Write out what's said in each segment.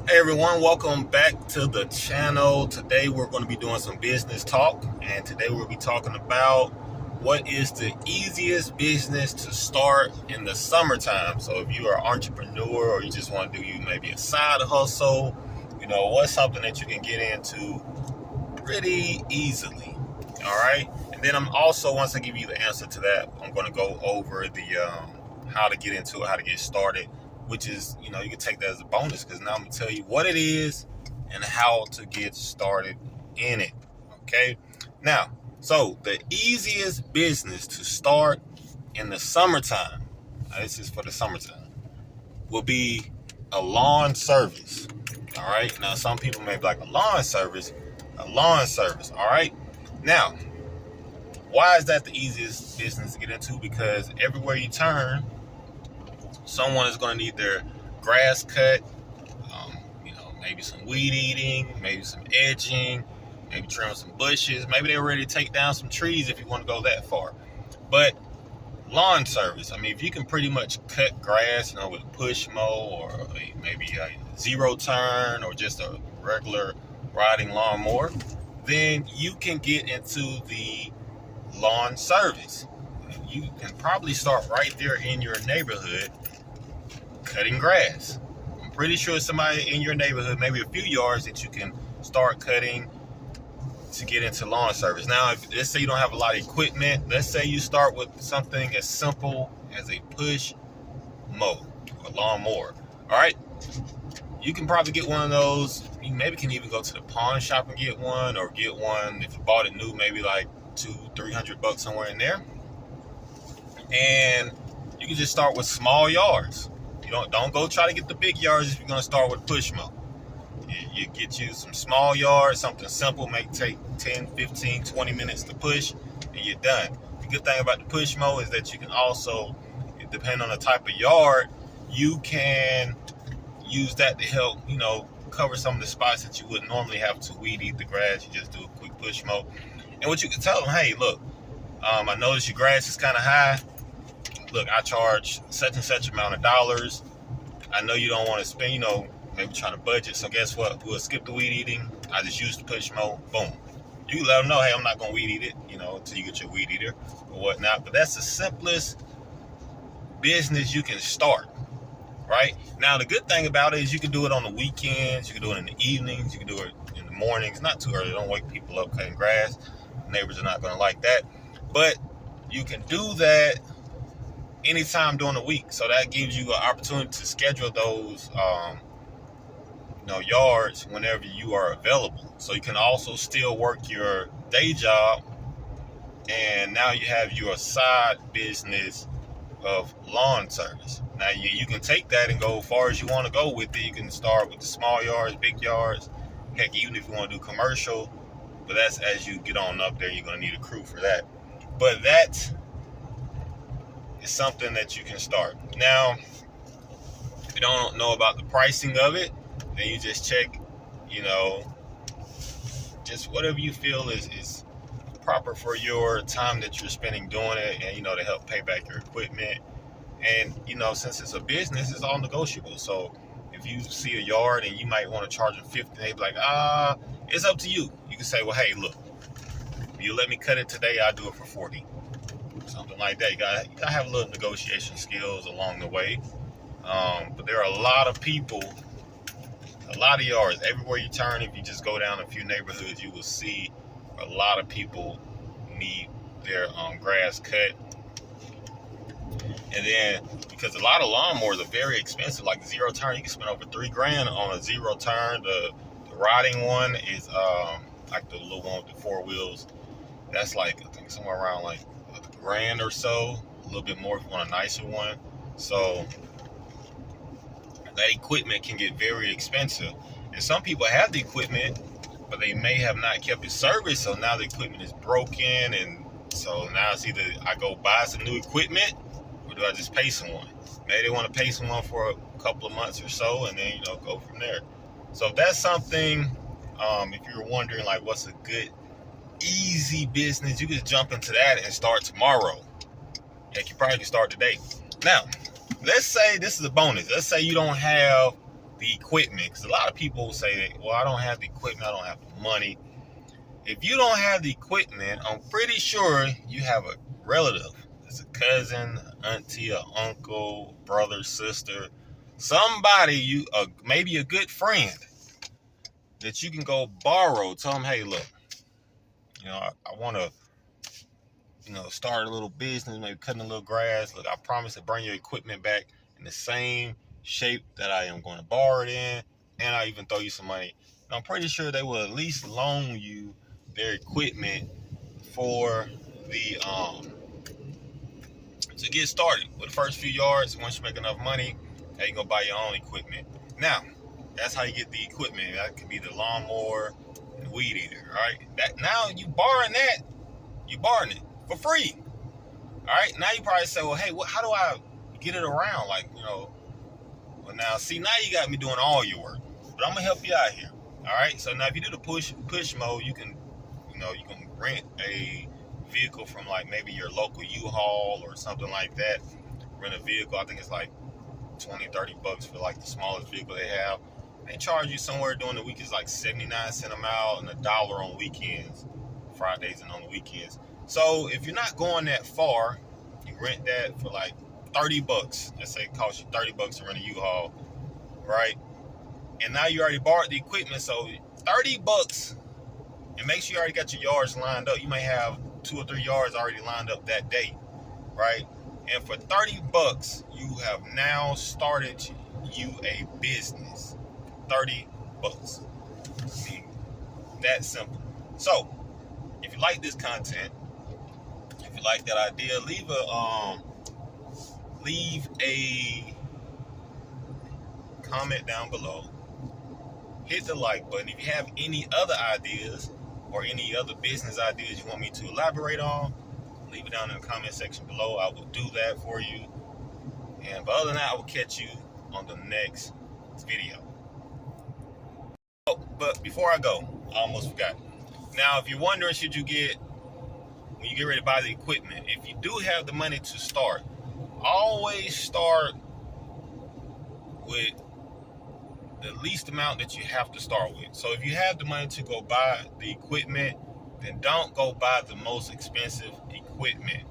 Hey everyone, welcome back to the channel. Today we're going to be doing some business talk, and today we'll be talking about what is the easiest business to start in the summertime. So if you are an entrepreneur or you just want to do maybe a side hustle, what's something that you can get into pretty easily. All right. And then I'm also, once I give you the answer to that, I'm going to go over the how to get into it, how to get started, which is, you can take that as a bonus because now I'm going to tell you what it is and how to get started in it. Okay. Now, so the easiest business to start in the summertime, this is for the summertime, will be a lawn service. All right. Now, some people may be like, a lawn service. All right. Now, why is that the easiest business to get into? Because everywhere you turn, someone is going to need their grass cut, maybe some weed eating, maybe some edging, maybe trim some bushes. Maybe they're ready to take down some trees if you want to go that far. But lawn service, if you can pretty much cut grass, with a push mow or maybe a zero turn or just a regular riding lawnmower, then you can get into the lawn service. You can probably start right there in your neighborhood cutting grass. I'm pretty sure somebody in your neighborhood, maybe a few yards, that you can start cutting to get into lawn service. Now, let's say you don't have a lot of equipment. Let's say you start with something as simple as a push mow, a lawnmower. All right, you can probably get one of those. You maybe can even go to the pawn shop and get one, or get one if you bought it new, maybe like $200-300 somewhere in there. And you can just start with small yards. You don't go try to get the big yards if you're going to start with push mow. You get you some small yards, something simple, may take 10, 15, 20 minutes to push, and you're done. The good thing about the push mow is that you can also, depending on the type of yard, you can use that to help, cover some of the spots that you wouldn't normally have to weed eat the grass. You just do a quick push mow. And what you can tell them, hey, look, I noticed your grass is kind of high. Look, I charge such and such amount of dollars. I know you don't want to spend, maybe trying to budget. So guess what? We'll skip the weed eating. I just use the push mow. Boom. You can let them know, hey, I'm not going to weed eat it, until you get your weed eater or whatnot. But that's the simplest business you can start, right? Now, the good thing about it is you can do it on the weekends. You can do it in the evenings. You can do it in the mornings. Not too early. Don't wake people up cutting grass. Neighbors are not going to like that. But you can do that anytime during the week. So that gives you an opportunity to schedule those yards whenever you are available. So you can also still work your day job, and now you have your side business of lawn service. Now you can take that and go as far as you want to go with it. You can start with the small yards, big yards, heck, even if you want to do commercial. But that's as you get on up there, you're going to need a crew for that. But that is something that you can start. Now, if you don't know about the pricing of it, then you just check, just whatever you feel is proper for your time that you're spending doing it, and, to help pay back your equipment. And, since it's a business, it's all negotiable. So if you see a yard and you might want to charge them $50, they'd be like, it's up to you. You can say, well, hey, look, if you let me cut it today, I'll do it for $40. Something like that. You gotta have a little negotiation skills along the way. But there are a lot of people, a lot of yards. Everywhere you turn, if you just go down a few neighborhoods, you will see a lot of people need their grass cut. And then, because a lot of lawnmowers are very expensive, like zero turn, you can spend over $3,000 on a zero turn. The riding one is like the little one with the 4 wheels. That's like, I think, somewhere around like $1,000 or so, a little bit more if you want a nicer one. So that equipment can get very expensive, and some people have the equipment, but they may have not kept it serviced, so now the equipment is broken. And so now it's either I go buy some new equipment, or do I just pay someone? Maybe they want to pay someone for a couple of months or so, and then go from there. So if that's something, if you're wondering like what's a good easy business, you can jump into that and start tomorrow. Heck, you probably can start today. Now, let's say this is a bonus. Let's say you don't have the equipment. Because a lot of people say, well, I don't have the equipment, I don't have the money. If you don't have the equipment, I'm pretty sure you have a relative. It's a cousin, auntie, an uncle, brother, sister, somebody, maybe a good friend that you can go borrow. Tell them, hey, look, I want to, start a little business, maybe cutting a little grass. Look, I promise to bring your equipment back in the same shape that I am going to borrow it in, and I even throw you some money. And I'm pretty sure they will at least loan you their equipment for the to get started with the first few yards. Once you make enough money, you can go buy your own equipment. Now, that's how you get the equipment. That could be the lawnmower and the weed eater. All right. That now you borrowing it for free. All right. Now you probably say, well, hey, how do I get it around? Well, now see, now you got me doing all your work, but I'm gonna help you out here. All right. So now if you do the push mode, you can rent a vehicle from maybe your local U-Haul or something like that. Rent a vehicle. I think it's like $20-$30 for the smallest vehicle they have. They charge you somewhere during the week is 79 cents a mile and $1 on weekends, Fridays and on the weekends. So if you're not going that far, you rent that for $30. Let's say it costs you $30 to rent a U-Haul, right? And now you already borrowed the equipment, so $30. And make sure you already got your yards lined up. You may have 2 or 3 yards already lined up that day, right? And for $30, you have now started you a business. $30. See, that simple. So, if you like this content, if you like that idea, leave a comment down below. Hit the like button. If you have any other ideas or any other business ideas you want me to elaborate on, leave it down in the comment section below. I will do that for you. But other than that, I will catch you on the next video. Oh, but before I go, I almost forgot. Now, if you're wondering, when you get ready to buy the equipment, if you do have the money to start, always start with the least amount that you have to start with. So if you have the money to go buy the equipment, then don't go buy the most expensive equipment,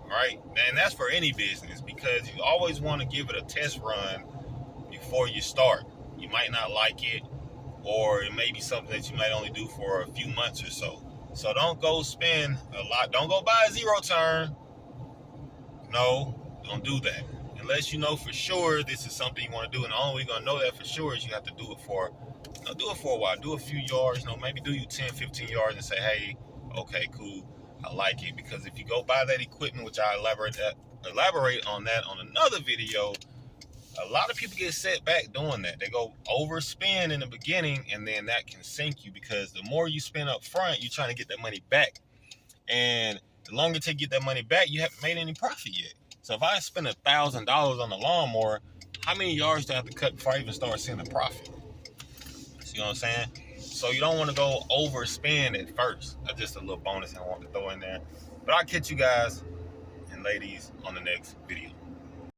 right? And that's for any business, because you always want to give it a test run before you start. You might not like it, or it may be something that you might only do for a few months or so. So don't go spend a lot. Don't go buy a zero turn. No, don't do that. Unless you know for sure this is something you want to do, and the only way you're going to know that for sure is you have to do it for a while. Do a few yards, maybe do you 10, 15 yards and say, hey, okay, cool, I like it. Because if you go buy that equipment, which I elaborate on that on another video, a lot of people get set back doing that. They go overspend in the beginning, and then that can sink you, because the more you spend up front, you're trying to get that money back. And the longer it takes to get that money back, you haven't made any profit yet. So if I spend $1,000 on the lawnmower, how many yards do I have to cut before I even start seeing a profit? See what I'm saying? So you don't want to go overspend at first. That's just a little bonus I want to throw in there. But I'll catch you guys and ladies on the next video.